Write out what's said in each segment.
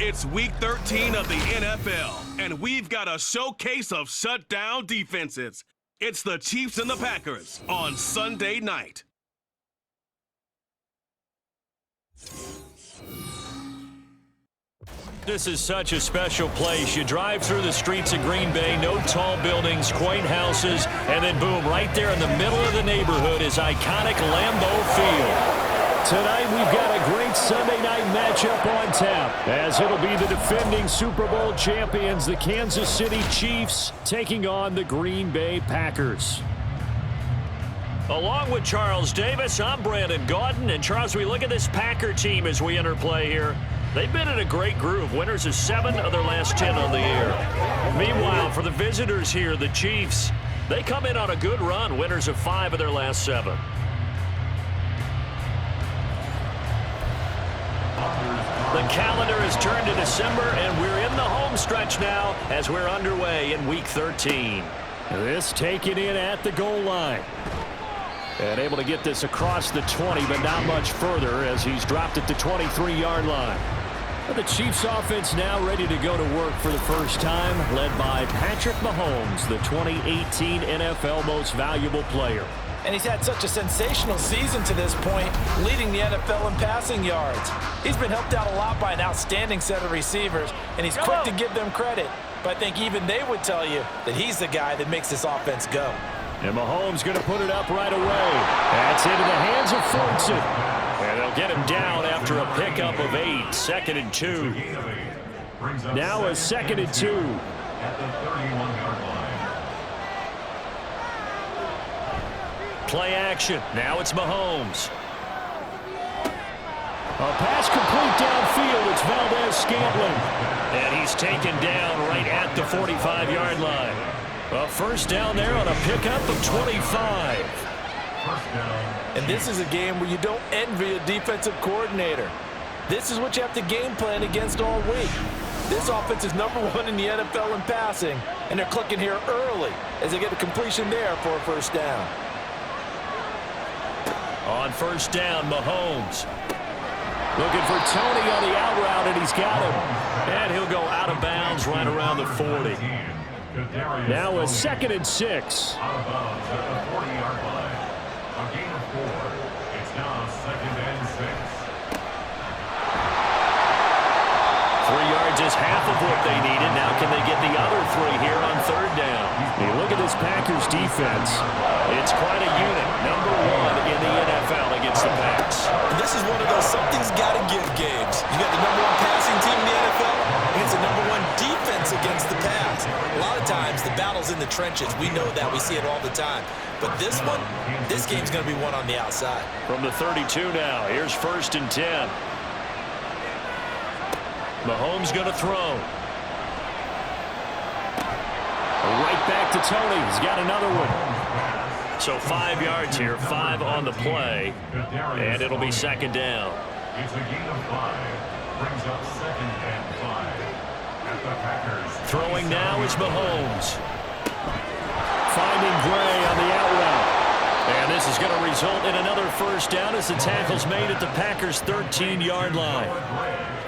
It's Week 13 of the NFL, and we've got a showcase of shutdown defenses. It's the Chiefs and the Packers on Sunday night. This is such a special place. You drive through the streets of Green Bay, no tall buildings, quaint houses, and then boom, right there in the middle of the neighborhood is iconic Lambeau Field. Tonight we've got a great Sunday night matchup on tap, as it'll be the defending Super Bowl champions, the Kansas City Chiefs, taking on the Green Bay Packers. Along with Charles Davis, I'm Brandon Gaudin, and Charles, we look at this Packer team as we interplay here. They've been in a great groove. Winners of 7 of their last 10 on the year. Meanwhile, for the visitors here, the Chiefs, they come in on a good run. Winners of 5 of their last 7. The calendar has turned to December, and we're in the home stretch now as we're underway in Week 13. This taken in at the goal line. And able to get this across the 20, but not much further as he's dropped at the 23-yard line. The Chiefs offense now ready to go to work for the first time, led by Patrick Mahomes, the 2018 NFL Most Valuable Player. And he's had such a sensational season to this point, leading the NFL in passing yards. He's been helped out a lot by an outstanding set of receivers, and he's quick to give them credit. But I think even they would tell you that he's the guy that makes this offense go. And Mahomes going to put it up right away. That's into the hands of Fortson. And they'll get him down after a pickup of 8. 2nd and 2. Now a 2nd and 2. At the 31-yard line. Play action. Now it's Mahomes. A pass complete downfield. It's Valdez-Scantling. And he's taken down right at the 45-yard line. A first down there on a pickup of 25. And this is a game where you don't envy a defensive coordinator. This is what you have to game plan against all week. This offense is #1 in the NFL in passing, and they're clicking here early as they get a completion there for a first down. On first down, Mahomes. Looking for Tony on the out route, and he's got him. And he'll go out of bounds right around the 40. Now a 2nd and 6. Out of bounds at the 40-yard line. A gain of 4. It's now 2nd and 6. 3 yards is half of what they needed. Now can they get the other 3 here on 3rd down? You look at this Packers defense. It's quite a unit. #1 in the NFL against the Pats. This is one of those something's got to give games. You got the #1 passing team in the NFL against the #1 defense against the pass. A lot of times the battle's in the trenches. We know that. We see it all the time. But this one, this game's going to be won on the outside. From the 32 now, here's 1st and 10. Mahomes going to throw. Right back to Tony. He's got another one. So 5 yards here, 5 on the play, and it'll be 2nd down. It's a gain of 5. Brings up 2nd and 5. At the Packers. Throwing now is Mahomes. Finding Gray on the out route. And this is going to result in another first down as the tackle's made at the Packers' 13-yard line.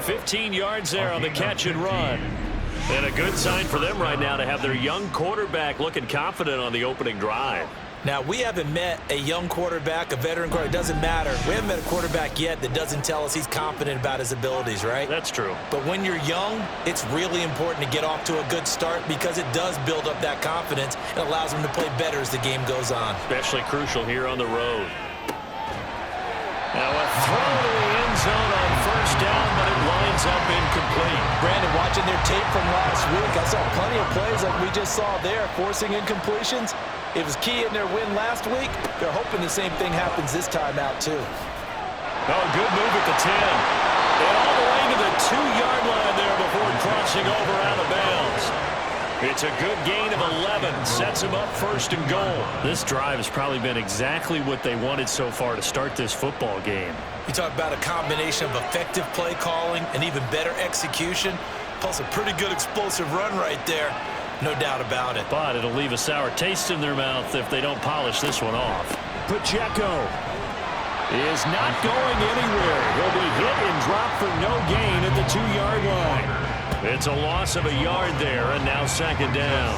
15 yards there on the catch and run. And a good sign for them right now to have their young quarterback looking confident on the opening drive. Now, we haven't met a young quarterback, a veteran quarterback. It doesn't matter. We haven't met a quarterback yet that doesn't tell us he's confident about his abilities, right? That's true. But when you're young, it's really important to get off to a good start because it does build up that confidence. It allows him to play better as the game goes on. Especially crucial here on the road. Now a throw to the end zone on first down, but it winds up incomplete. Brandon, watching their tape from last week, I saw plenty of plays like we just saw there, forcing incompletions. It was key in their win last week. They're hoping the same thing happens this time out, too. Oh, good move at the 10. And all the way to the 2-yard line there before crossing over out of bounds. It's a good gain of 11. Sets him up 1st and goal. This drive has probably been exactly what they wanted so far to start this football game. You talk about a combination of effective play calling and even better execution, plus a pretty good explosive run right there. No doubt about it. But it'll leave a sour taste in their mouth if they don't polish this one off. Pacheco. is not going anywhere. He'll be hit and dropped for no gain at the 2-yard line. It's a loss of a yard there, and now second down.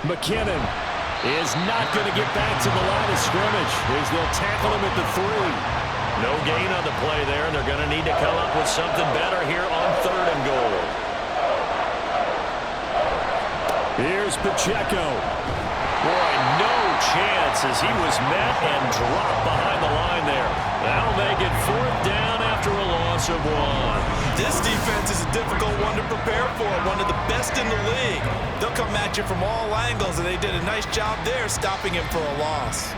McKinnon is not going to get back to the line of scrimmage as they'll tackle him at the 3. No gain on the play there, and they're going to need to come up with something better here on 3rd and goal. Here's Pacheco. Boy, no chance as he was met and dropped behind the line there. That'll make it 4th down after a loss of 1. This defense is a difficult one to prepare for, one of the best in the league. They'll come at you from all angles, and they did a nice job there stopping him for a loss.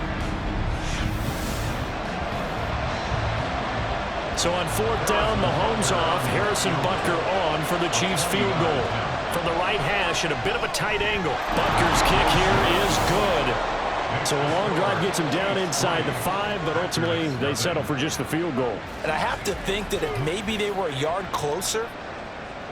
So on 4th down, Mahomes off, Harrison Butker on for the Chiefs field goal. From the right hash at a bit of a tight angle. Butker's kick here is good. So a long drive gets him down inside the 5, but ultimately they settle for just the field goal. And I have to think that if maybe they were a yard closer,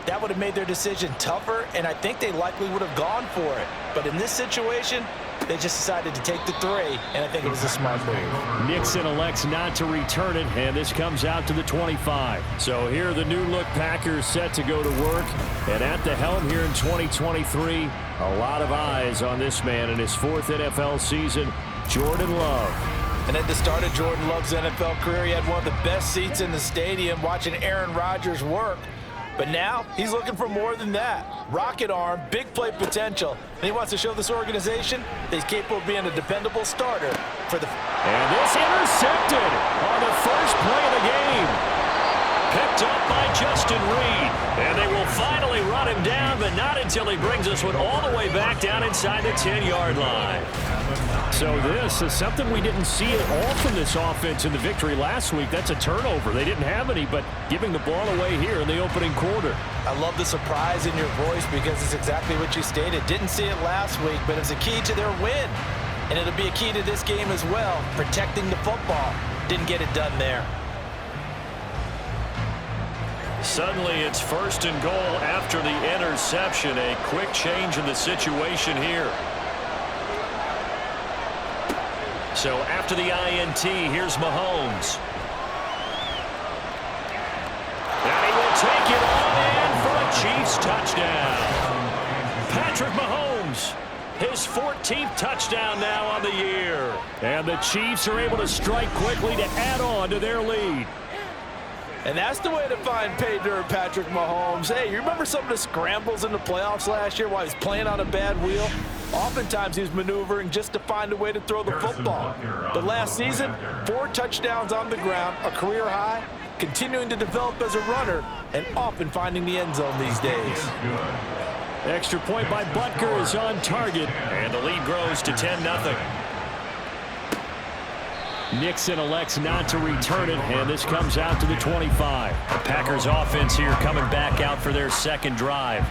that would have made their decision tougher, and I think they likely would have gone for it. But in this situation, they just decided to take the 3, and I think it was a smart move. Nixon elects not to return it, and this comes out to the 25. So here are the new-look Packers set to go to work. And at the helm here in 2023, a lot of eyes on this man in his 4th NFL season, Jordan Love. And at the start of Jordan Love's NFL career, he had one of the best seats in the stadium watching Aaron Rodgers work. But now, he's looking for more than that. Rocket arm, big play potential. And he wants to show this organization that he's capable of being a dependable starter for the... And this intercepted on the first play of the game. Picked up by Justin Reed. And they will finally run him down, but not until he brings this one all the way back down inside the 10-yard line. So this is something we didn't see at all from this offense in the victory last week. That's a turnover. They didn't have any, but giving the ball away here in the opening quarter. I love the surprise in your voice because it's exactly what you stated. Didn't see it last week, but it's a key to their win. And it'll be a key to this game as well, protecting the football. Didn't get it done there. Suddenly it's 1st and goal after the interception. A quick change in the situation here. So after the INT, here's Mahomes. And he will take it on in for a Chiefs touchdown. Patrick Mahomes, his 14th touchdown now on the year. And the Chiefs are able to strike quickly to add on to their lead. And that's the way to find pay dirt, Patrick Mahomes. Hey, you remember some of the scrambles in the playoffs last year while he's playing on a bad wheel? Oftentimes he was maneuvering just to find a way to throw the football. But last season, 4 touchdowns on the ground, a career high, continuing to develop as a runner, and often finding the end zone these days. Extra point by Butker is on target, and the lead grows to 10-0. Nixon elects not to return it, and this comes out to the 25. The Packers offense here coming back out for their second drive.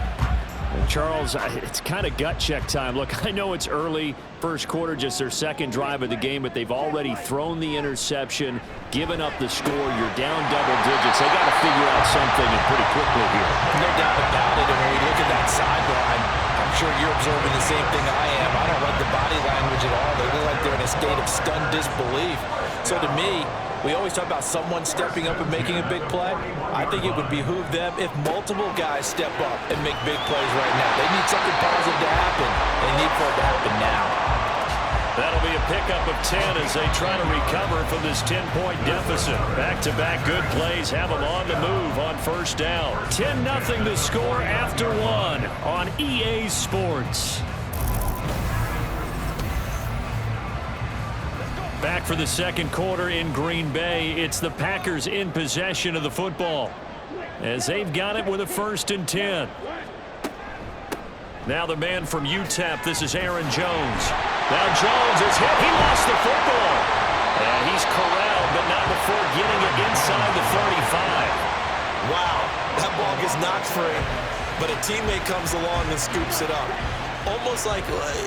And Charles, it's kind of gut check time. Look, I know it's early, first quarter, just their second drive of the game, but they've already thrown the interception, given up the score. You're down double digits. They got to figure out something and pretty quickly here. No doubt about it. And when we look at that sideline, I'm sure you're observing the same thing I am. I don't like the body language at all. They look like they're in a state of stunned disbelief. So to me, we always talk about someone stepping up and making a big play. I think it would behoove them if multiple guys step up and make big plays right now. They need something positive to happen. They need for it to happen now. That'll be a pickup of 10 as they try to recover from this 10-point deficit. Back-to-back good plays have them on the move on first down. 10-0 the score after 1 on EA Sports. Back for the second quarter in Green Bay. It's the Packers in possession of the football as they've got it with a 1st and 10. Now the man from UTEP, this is Aaron Jones. Now Jones is hit. He lost the football. And he's corralled, but not before getting it inside the 35. Wow, that ball gets knocked free, but a teammate comes along and scoops it up.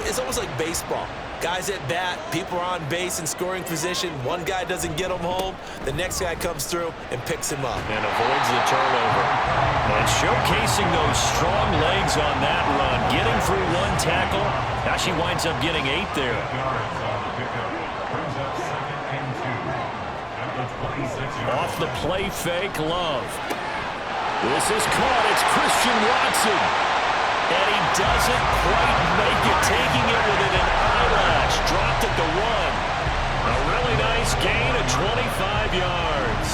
It's almost like baseball. Guys at bat, people are on base in scoring position. One guy doesn't get him home. The next guy comes through and picks him up. And avoids the turnover. And showcasing those strong legs on that run. Getting through one tackle. Now she winds up getting 8 there. Off the play fake, Love. This is caught. It's Christian Watson. And he doesn't quite make it, taking it within an eyelash. Dropped at the 1. A really nice gain of 25 yards.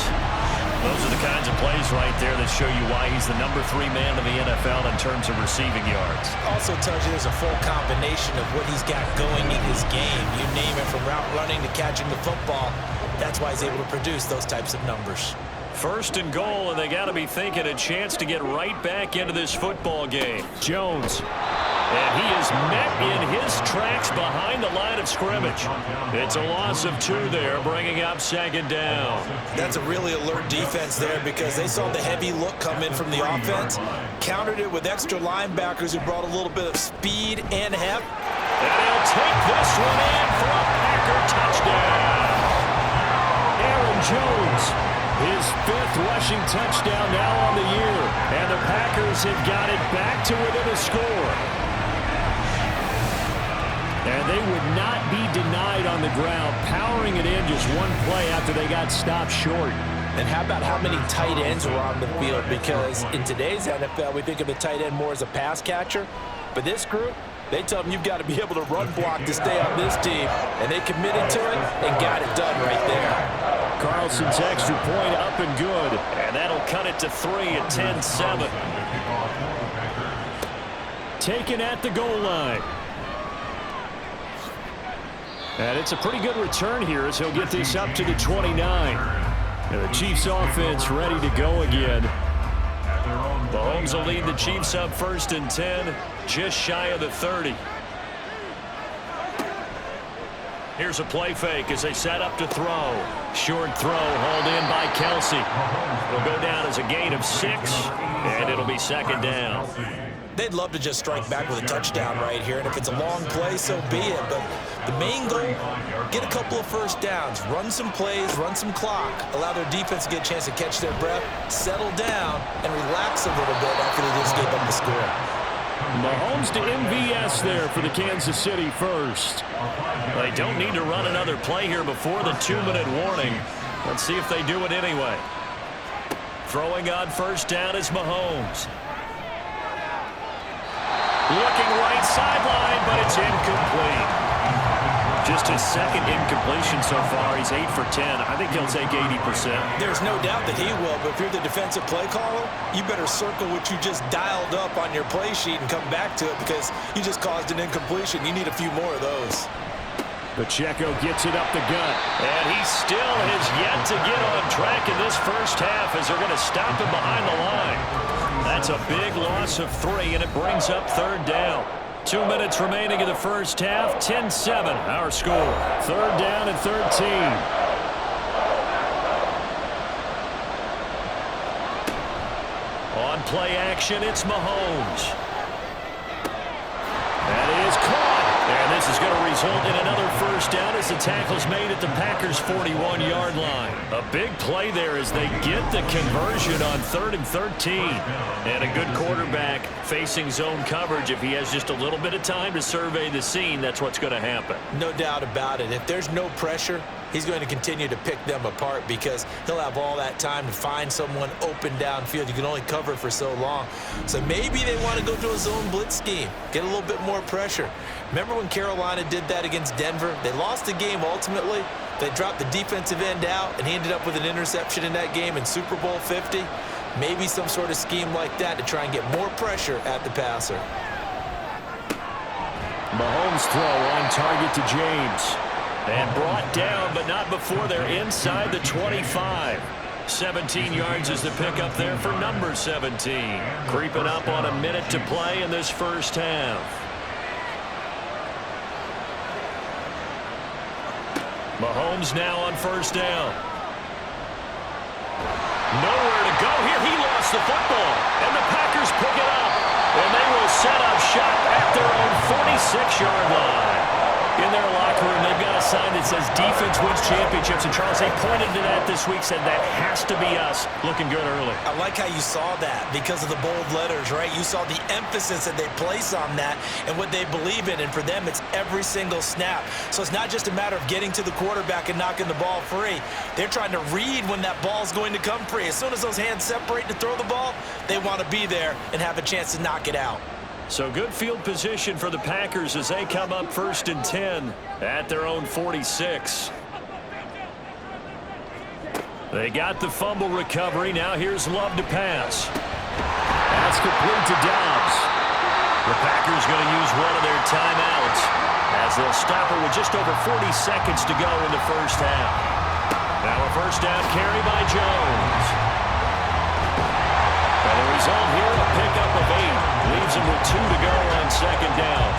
Those are the kinds of plays right there that show you why he's the number 3 man in the NFL in terms of receiving yards. Also tells you there's a full combination of what he's got going in his game. You name it, from route running to catching the football. That's why he's able to produce those types of numbers. 1st and goal, and they got to be thinking a chance to get right back into this football game. Jones. And he is met in his tracks behind the line of scrimmage. It's a loss of 2 there, bringing up 2nd down. That's a really alert defense there because they saw the heavy look come in from the offense, countered it with extra linebackers who brought a little bit of speed and heft. And he'll take this one in for a Packer touchdown. Aaron Jones. His 5th rushing touchdown now on the year. And the Packers have got it back to within a score. And they would not be denied on the ground, powering it in just one play after they got stopped short. And how about how many tight ends were on the field? Because in today's NFL, we think of the tight end more as a pass catcher. But this group, they tell them you've got to be able to run block to stay on this team. And they committed to it and got it done right there. Carlson's extra point up and good. And that'll cut it to 3 at 10-7. Taken at the goal line. And it's a pretty good return here as he'll get this up to the 29. And the Chiefs offense ready to go again. Mahomes will lead the Chiefs up 1st and 10, just shy of the 30. Here's a play fake as they set up to throw. Short throw hauled in by Kelsey. It'll go down as a gain of 6, and it'll be 2nd down. They'd love to just strike back with a touchdown right here, and if it's a long play, so be it. But the main goal, get a couple of 1st downs, run some plays, run some clock, allow their defense to get a chance to catch their breath, settle down, and relax a little bit after they just gave up the score. Mahomes to MVS there for the Kansas City first. They don't need to run another play here before the 2-minute warning. Let's see if they do it anyway. Throwing on 1st down is Mahomes. Looking right sideline, but it's incomplete. Just his 2nd incompletion so far. He's 8 for 10. I think he'll take 80%. There's no doubt that he will, but if you're the defensive play caller, you better circle what you just dialed up on your play sheet and come back to it because you just caused an incompletion. You need a few more of those. Pacheco gets it up the gut. And he still has yet to get on track in this 1st half as they're going to stop him behind the line. That's a big loss of 3, and it brings up 3rd down. 2 minutes remaining in the 1st half. 10-7, our score. 3rd down and 13. On play action, it's Mahomes. That is caught. And this is going to result in another 1st down as the tackle's made at the Packers' 41-yard line. A big play there as they get the conversion on 3rd and 13. And a good quarterback facing zone coverage. If he has just a little bit of time to survey the scene, that's what's going to happen. No doubt about it. If there's no pressure, he's going to continue to pick them apart because he'll have all that time to find someone open downfield. You can only cover for so long. So maybe they want to go to a zone blitz scheme, get a little bit more pressure. Remember when Carolina did that against Denver? They lost the game ultimately. They dropped the defensive end out, and he ended up with an interception in that game in Super Bowl 50. Maybe some sort of scheme like that to try and get more pressure at the passer. Mahomes throw on target to James. And brought down, but not before they're inside the 25. 17 yards is the pickup there for number 17. Creeping up on a minute to play in this 1st half. Mahomes now on 1st down. Nowhere to go here. He lost the football. And the Packers pick it up. And they will set up shop at their own 46-yard line. In their locker room, they've got a sign that says defense wins championships. And, Charles, they pointed to that this week, said that has to be us. Looking good early. I like how you saw that because of the bold letters, right? You saw the emphasis that they place on that and what they believe in. And for them, it's every single snap. So it's not just a matter of getting to the quarterback and knocking the ball free. They're trying to read when that ball's going to come free. As soon as those hands separate to throw the ball, they want to be there and have a chance to knock it out. So good field position for the Packers as they come up 1st and 10 at their own 46. They got the fumble recovery. Now here's Love to pass. That's complete to Dobbs. The Packers going to use one of their timeouts as they'll stop it with just over 40 seconds to go in the first half. Now a first down carry by Jones. And the result here, a pickup of 8. Leaves him with 2 to go on 2nd down.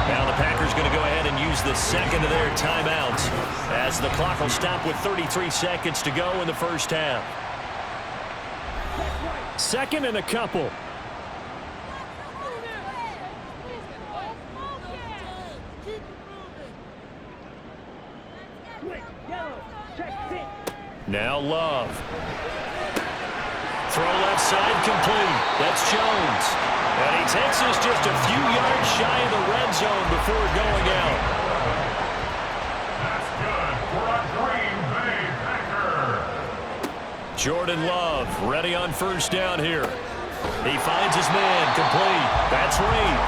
Now the Packers going to go ahead and use the second of their timeouts as the clock will stop with 33 seconds to go in the first half. 2nd and a couple. Now Love. Throw left side complete. That's Jones. And he takes us just a few yards shy of the red zone before going out. That's good for a Green Bay Packer. Jordan Love ready on first down here. He finds his man complete. That's Reed.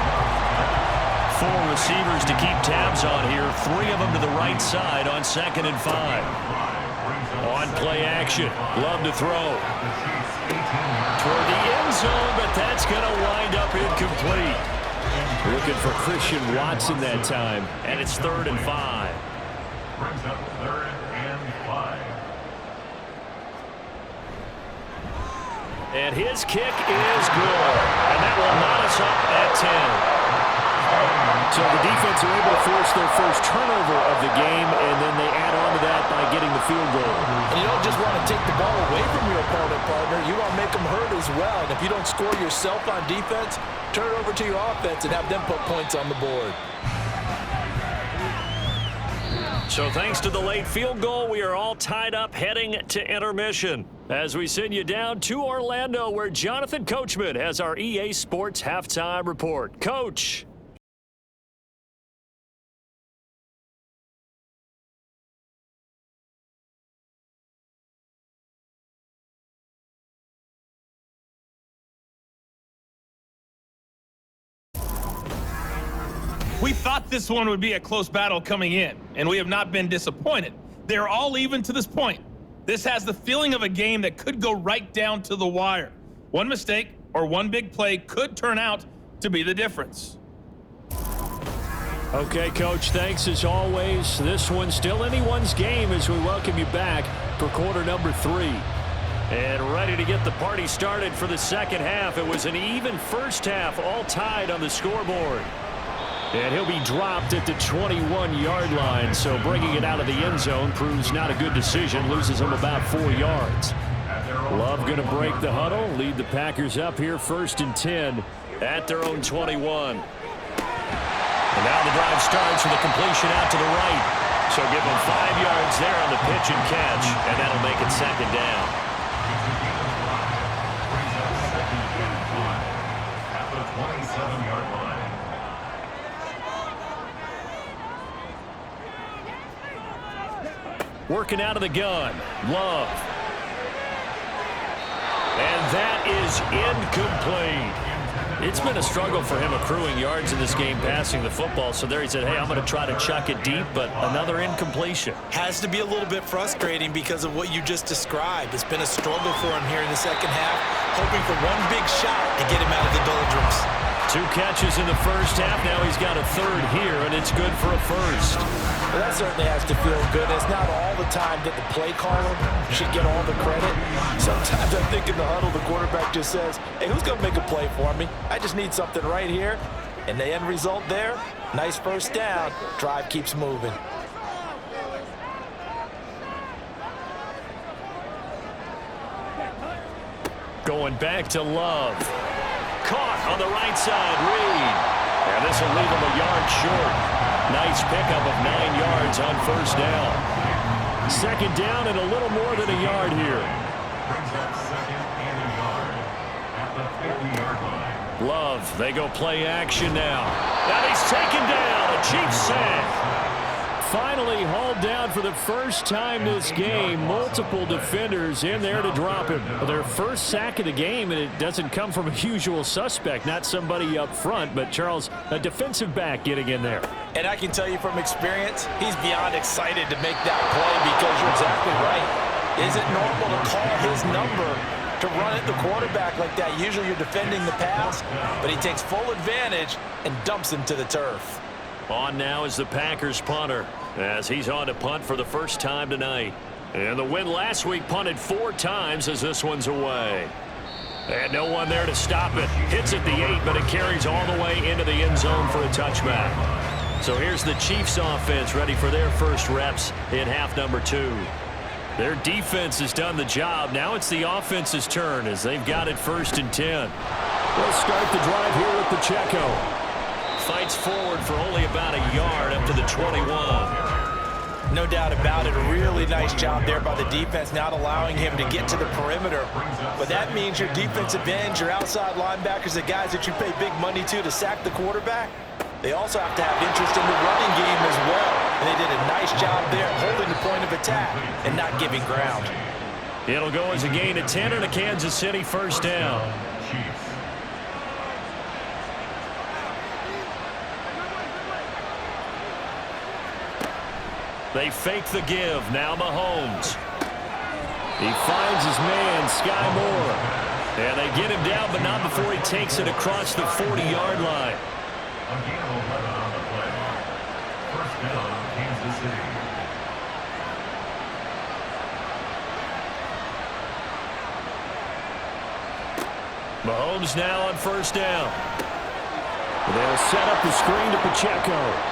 4 receivers to keep tabs on here. 3 of them to the right side on 2nd and 5. On play action. Love to throw. Toward the end zone, but that's going to wind up incomplete. Looking for Christian Watson that time, and it's 3rd and 5. Brings up 3rd and 5. And his kick is good, and that will knot us up at 10. So the defense are able to force their first turnover of the game, and then they add on to that by getting the field goal. And you don't just want to take the ball away from your opponent, partner. You want to make them hurt as well. And if you don't score yourself on defense, turn it over to your offense and have them put points on the board. So thanks to the late field goal, we are all tied up heading to intermission. As we send you down to Orlando, where Jonathan Coachman has our EA Sports Halftime Report. Coach. We thought this one would be a close battle coming in, and we have not been disappointed. They're all even to this point. This has the feeling of a game that could go right down to the wire. One mistake or one big play could turn out to be the difference. Okay, Coach, thanks as always. This one's still anyone's game as we welcome you back for quarter number 3. And ready to get the party started for the second half. It was an even first half, all tied on the scoreboard. And he'll be dropped at the 21-yard line, so bringing it out of the end zone proves not a good decision, loses him about 4 yards. Love going to break the huddle, lead the Packers up here 1st and 10 at their own 21. And now the drive starts with a completion out to the right. So give him 5 yards there on the pitch and catch, and that'll make it 2nd down. At the 27-yard line. Working out of the gun, Love. And that is incomplete. It's been a struggle for him accruing yards in this game passing the football. So there he said, hey, I'm going to try to chuck it deep, but another incompletion. Has to be a little bit frustrating because of what you just described. It's been a struggle for him here in the second half, hoping for one big shot to get him out of the doldrums. 2 catches in the first half. Now he's got a 3rd here, and it's good for a first. Well, that certainly has to feel good. It's not all the time that the play caller should get all the credit. Sometimes I think in the huddle, the quarterback just says, hey, who's going to make a play for me? I just need something right here. And the end result there, nice first down. Drive keeps moving. Going back to Love. Caught on the right side, Reed. And this will leave him a yard short. Nice pickup of 9 yards on first down. Second down and a little more than a yard here. Brings up second and a yard at the 50-yard line. Love, they go play action now. And he's taken down. A Chiefs sack. Finally hauled down for the first time this game. Multiple defenders in there to drop him. Their first sack of the game, and it doesn't come from a usual suspect, not somebody up front, but Charles, a defensive back getting in there. And I can tell you from experience, he's beyond excited to make that play because you're exactly right. Is it normal to call his number to run at the quarterback like that? Usually you're defending the pass, but he takes full advantage and dumps him to the turf. On now is the Packers punter, as he's on to punt for the first time tonight. And the win last week punted 4 times as this one's away. And no one there to stop it. Hits at the 8, but it carries all the way into the end zone for a touchback. So here's the Chiefs offense ready for their first reps in half number 2. Their defense has done the job. Now it's the offense's turn as they've got it 1st and 10. They'll start the drive here with Pacheco. Fights forward for only about a yard up to the 21. No doubt about it. A really nice job there by the defense, not allowing him to get to the perimeter. But that means your defensive ends, your outside linebackers, the guys that you pay big money to sack the quarterback, they also have to have interest in the running game as well. And they did a nice job there holding the point of attack and not giving ground. It'll go as a gain of 10 and a Kansas City first down. They fake the give. Now Mahomes. He finds his man, Sky Moore. And they get him down, but not before he takes it across the 40-yard line. A gain of 11 on the play. First down, Kansas City. Mahomes now on first down. They'll set up the screen to Pacheco.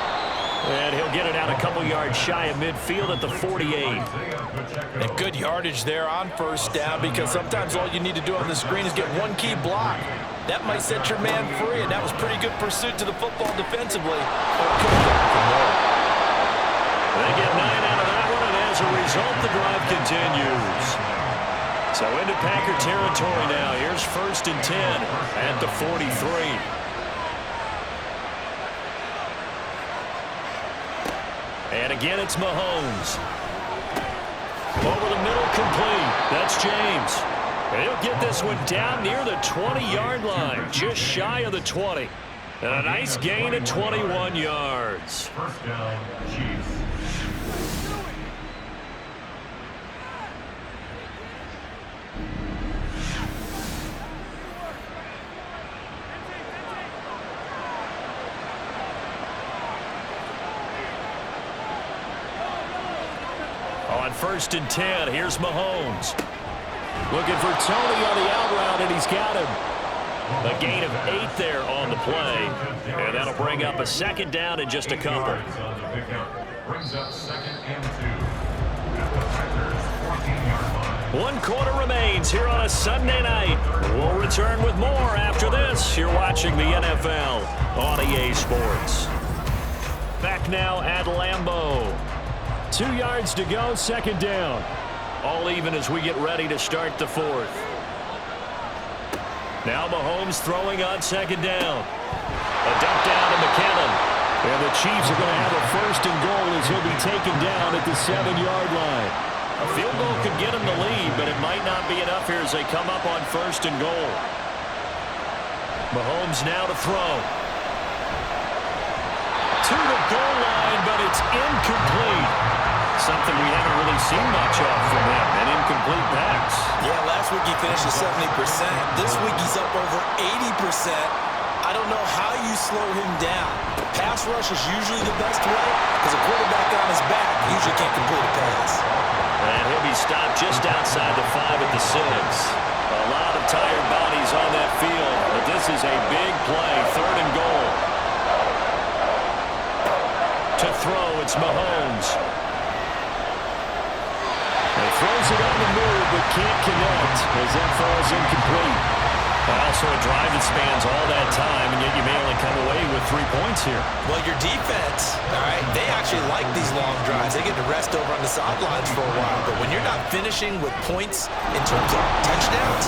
And he'll get it out a couple yards shy of midfield at the 48. And good yardage there on first down because sometimes all you need to do on the screen is get one key block. That might set your man free, and that was pretty good pursuit to the football defensively. They get 9 out of that one, and as a result, the drive continues. So into Packer territory now. Here's 1st and 10 at the 43. And again, it's Mahomes. Over the middle, complete. That's James. And he'll get this one down near the 20-yard line, just shy of the 20. And a nice gain of 21 yards. First down, Chiefs. On 1st and 10, here's Mahomes. Looking for Tony on the out route, and he's got him. A gain of 8 there on the play. And that'll bring up a second down in just a couple. Brings up 2nd and 2 at the Packers 14-yard line. 1 quarter remains here on a Sunday night. We'll return with more after this. You're watching the NFL on EA Sports. Back now at Lambeau. 2 yards to go, second down. All even as we get ready to start the 4th. Now Mahomes throwing on second down. A dump down to McKinnon. And the Chiefs are going to have a 1st and goal as he'll be taken down at the 7-yard line. A field goal could get him the lead, but it might not be enough here as they come up on 1st and goal. Mahomes now to throw. To the goal line, but it's incomplete. Something we haven't really seen much of from him, an incomplete pass. Yeah, last week he finished at 70%. This week he's up over 80%. I don't know how you slow him down. Pass rush is usually the best way because a quarterback on his back usually can't complete a pass. And he'll be stopped just outside the 5 at the 6. A lot of tired bodies on that field, but this is a big play, 3rd and goal. To throw, it's Mahomes. He throws it on the move, but can't connect as that falls incomplete. Also a drive that spans all that time, and yet you may only come away with 3 points here. Well, your defense, all right, they actually like these long drives. They get to rest over on the sidelines for a while. But when you're not finishing with points in terms of touchdowns,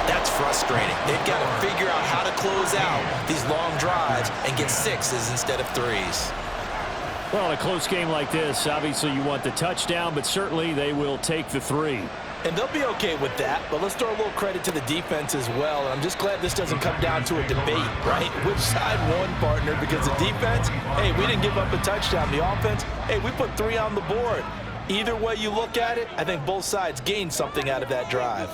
that's frustrating. They've got to figure out how to close out these long drives and get 6s instead of 3s. Well, in a close game like this, obviously you want the touchdown, but certainly they will take the 3. And they'll be okay with that, but let's throw a little credit to the defense as well. And I'm just glad this doesn't come down to a debate, right? Which side won, partner? Because the defense, hey, we didn't give up a touchdown. The offense, hey, we put 3 on the board. Either way you look at it, I think both sides gained something out of that drive.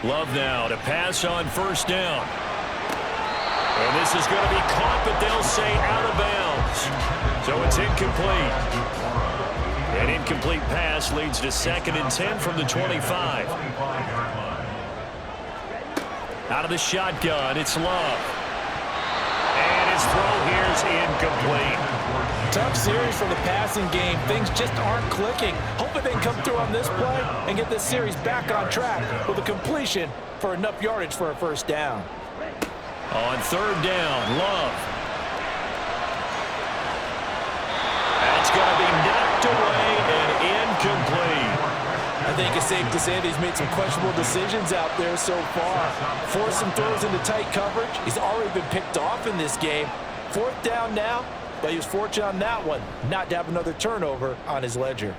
Love now to pass on first down. And this is going to be caught, but they'll say out of bounds. So it's incomplete. An incomplete pass leads to 2nd and 10 from the 25. Out of the shotgun, it's Love. And his throw here is incomplete. Tough series for the passing game. Things just aren't clicking. Hoping they can come through on this play and get this series back on track with a completion for enough yardage for a first down. On 3rd down, Love. That's going to be knocked away and incomplete. I think it's safe to say that he's made some questionable decisions out there so far. Forced some throws into tight coverage. He's already been picked off in this game. 4th down now, but he was fortunate on that one not to have another turnover on his ledger.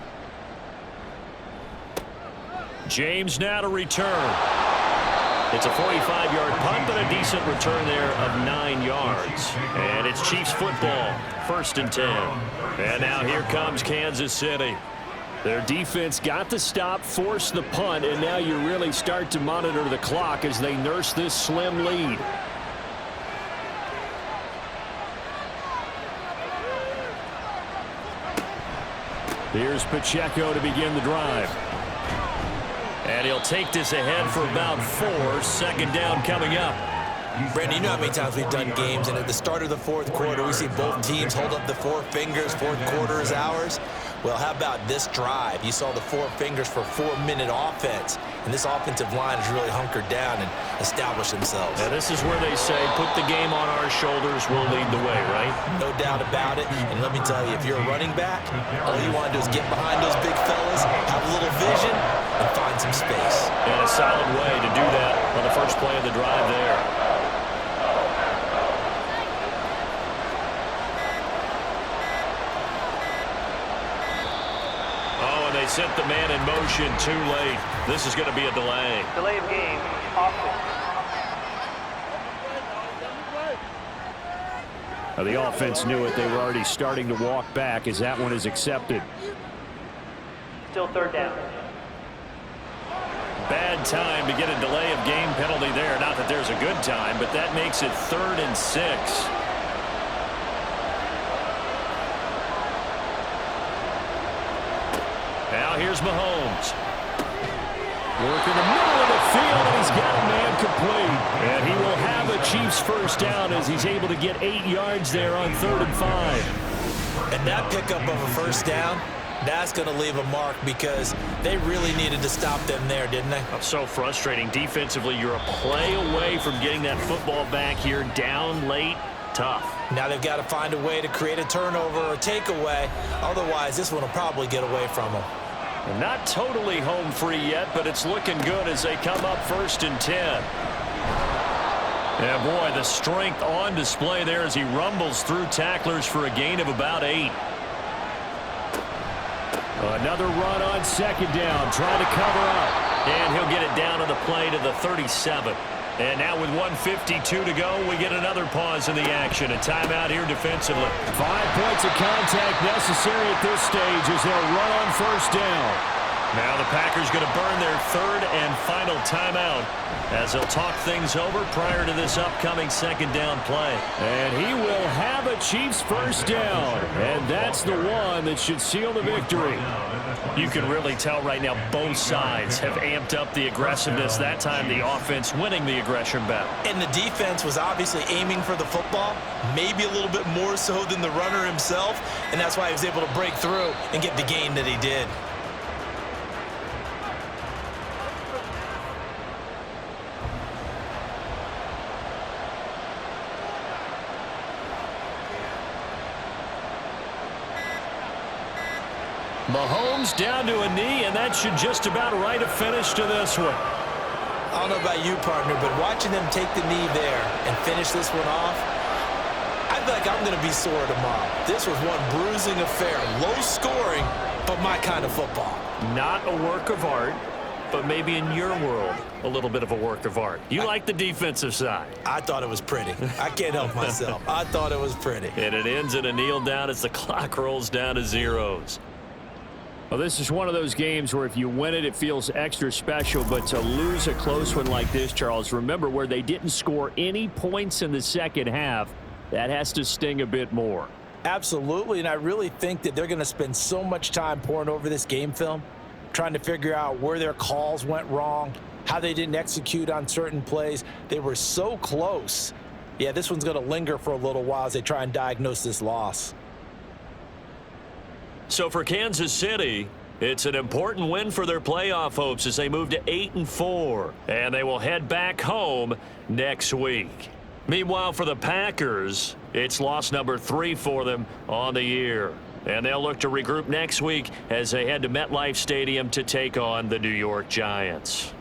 James now to return. It's a 45-yard punt, but a decent return there of 9 yards. And it's Chiefs football, 1st and 10. And now here comes Kansas City. Their defense got the stop, forced the punt, and now you really start to monitor the clock as they nurse this slim lead. Here's Pacheco to begin the drive. And he'll take this ahead for about 4. 2nd down coming up. Brandon, you know how many times we've done games, and at the start of the 4th quarter, we see both teams hold up the 4 fingers, 4th quarter is ours. Well, how about this drive? You saw the 4 fingers for 4-minute offense, and this offensive line has really hunkered down and established themselves. Now, this is where they say, put the game on our shoulders, we'll lead the way, right? No doubt about it, and let me tell you, if you're a running back, all you want to do is get behind those big fellas, have a little vision, and find some space. And a solid way to do that on the first play of the drive there. They sent the man in motion too late. This is going to be a delay. Delay of game. Offense. Now, the offense knew it. They were already starting to walk back as that one is accepted. Still 3rd down. Bad time to get a delay of game penalty there. Not that there's a good time, but that makes it 3rd and 6. Now here's Mahomes. Working the middle of the field, and he's got a man complete. And he will have a Chiefs first down as he's able to get 8 yards there on 3rd and 5. And that pickup of a first down, that's going to leave a mark because they really needed to stop them there, didn't they? So frustrating. Defensively, you're a play away from getting that football back here down late. Tough. Now they've got to find a way to create a turnover or takeaway. Otherwise, this one will probably get away from them. Not totally home free yet, but it's looking good as they come up 1st and 10. Yeah, boy, the strength on display there as he rumbles through tacklers for a gain of about 8. Another run on 2nd down, trying to cover up. And he'll get it down on the play to the 37. And now with 1:52 to go, we get another pause in the action. A timeout here defensively. 5 points of contact necessary at this stage as they'll run on 1st down. Now the Packers going to burn their 3rd and final timeout as they'll talk things over prior to this upcoming 2nd down play. And he will have a Chiefs first down. And that's the one that should seal the victory. You can really tell right now both sides have amped up the aggressiveness. That time the offense winning the aggression battle. And the defense was obviously aiming for the football, maybe a little bit more so than the runner himself. And that's why he was able to break through and get the gain that he did. Mahomes down to a knee, and that should just about write a finish to this one. I don't know about you, partner, but watching them take the knee there and finish this one off, I feel like I'm going to be sore tomorrow. This was one bruising affair. Low scoring, but my kind of football. Not a work of art, but maybe in your world, a little bit of a work of art. You like the defensive side. I thought it was pretty. I can't help myself. I thought it was pretty. And it ends in a kneel down as the clock rolls down to zeros. Well, this is one of those games where if you win it, it feels extra special. But to lose a close one like this, Charles, remember where they didn't score any points in the second half, that has to sting a bit more. Absolutely, and I really think that they're going to spend so much time poring over this game film, trying to figure out where their calls went wrong, how they didn't execute on certain plays. They were so close. Yeah, this one's going to linger for a little while as they try and diagnose this loss. So for Kansas City, it's an important win for their playoff hopes as they move to 8-4, and they will head back home next week. Meanwhile, for the Packers, it's loss number 3 for them on the year. And they'll look to regroup next week as they head to MetLife Stadium to take on the New York Giants.